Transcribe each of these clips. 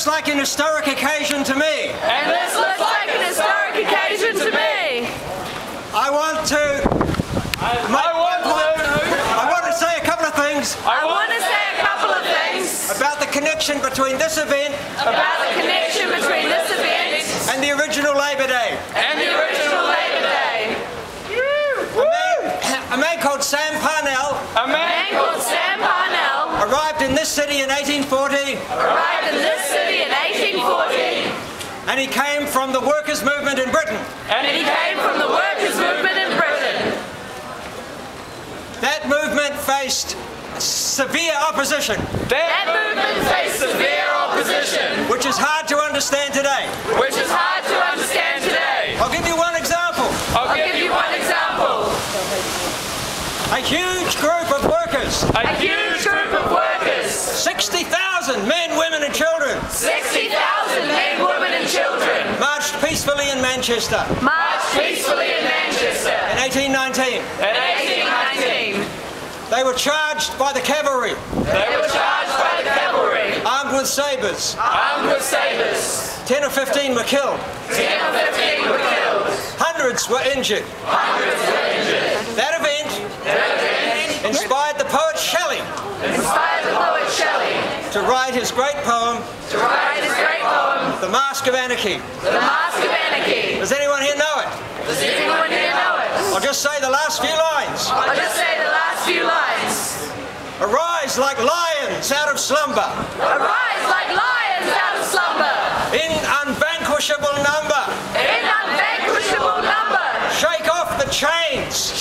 looks like an historic occasion to me. And this looks like an historic occasion to me. I want to say a couple of things. I want to say a couple of things about the connection between this event and the original Labour Day. A man called Sam Parnell arrived in this city in 1840. And he came from the workers' movement in Britain. That movement faced severe opposition. Which is hard to understand today. I'll give you one example. A huge group of workers. 60,000 men, women and children. Marched peacefully in Manchester. In 1819. They were charged by the cavalry. Armed with sabres. 10 or 15 were killed. Hundreds were injured. That event inspired the poet Shelley to write his great poem, The Mask of Anarchy. Does anyone here know it? I'll just say the last few lines. Arise like lions out of slumber. In unvanquishable number. Shake off the chains.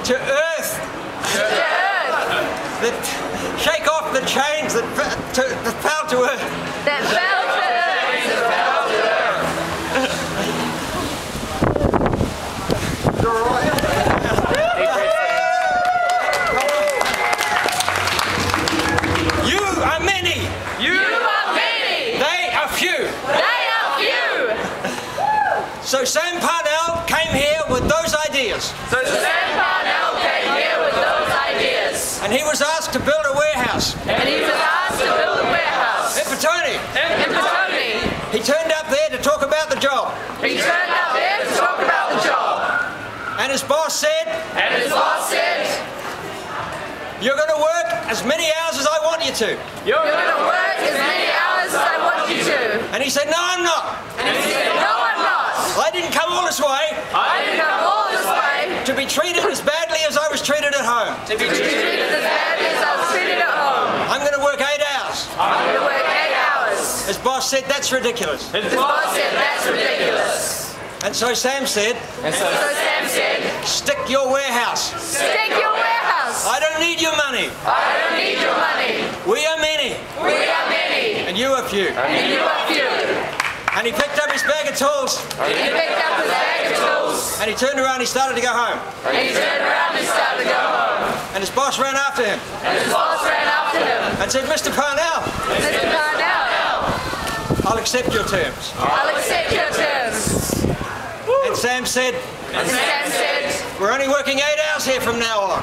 To earth. Shake off the chains that fell to earth. You are many. They are few. So Sam Parnell came here with those ideas. And he was asked to build a warehouse. In Petone. He turned up there to talk about the job. And his boss said, you're going to work as many hours as I want you to. And he said, no, I'm not. I didn't come all this way to be treated as badly as I was treated at home. I'm going to work 8 hours. His boss said, that's ridiculous. And so Sam said, stick your warehouse. I don't need your money. We are many. And you are few. And he picked up his bag of tools. And he turned around and he started to go home. And his boss ran after him. And said, Mr. Parnell, I'll accept your terms. And Sam said, we're only working 8 hours here from now on.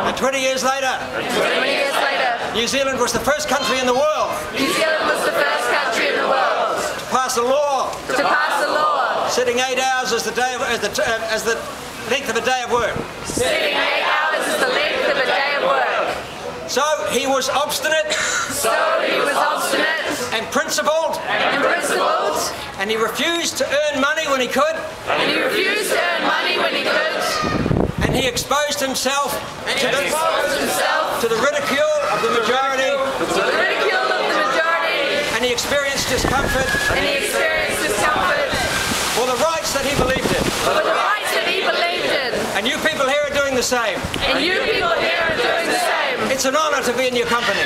And 20 years later, New Zealand was the first country in the world to pass a law setting 8 hours as the length of a day of work. So he was obstinate. And principled. And he refused to earn money when he could. And he exposed himself to the ridicule of the majority. And he experienced discomfort. For the rights that he believed in. And you people here are doing the same. It's an honour to be in your company.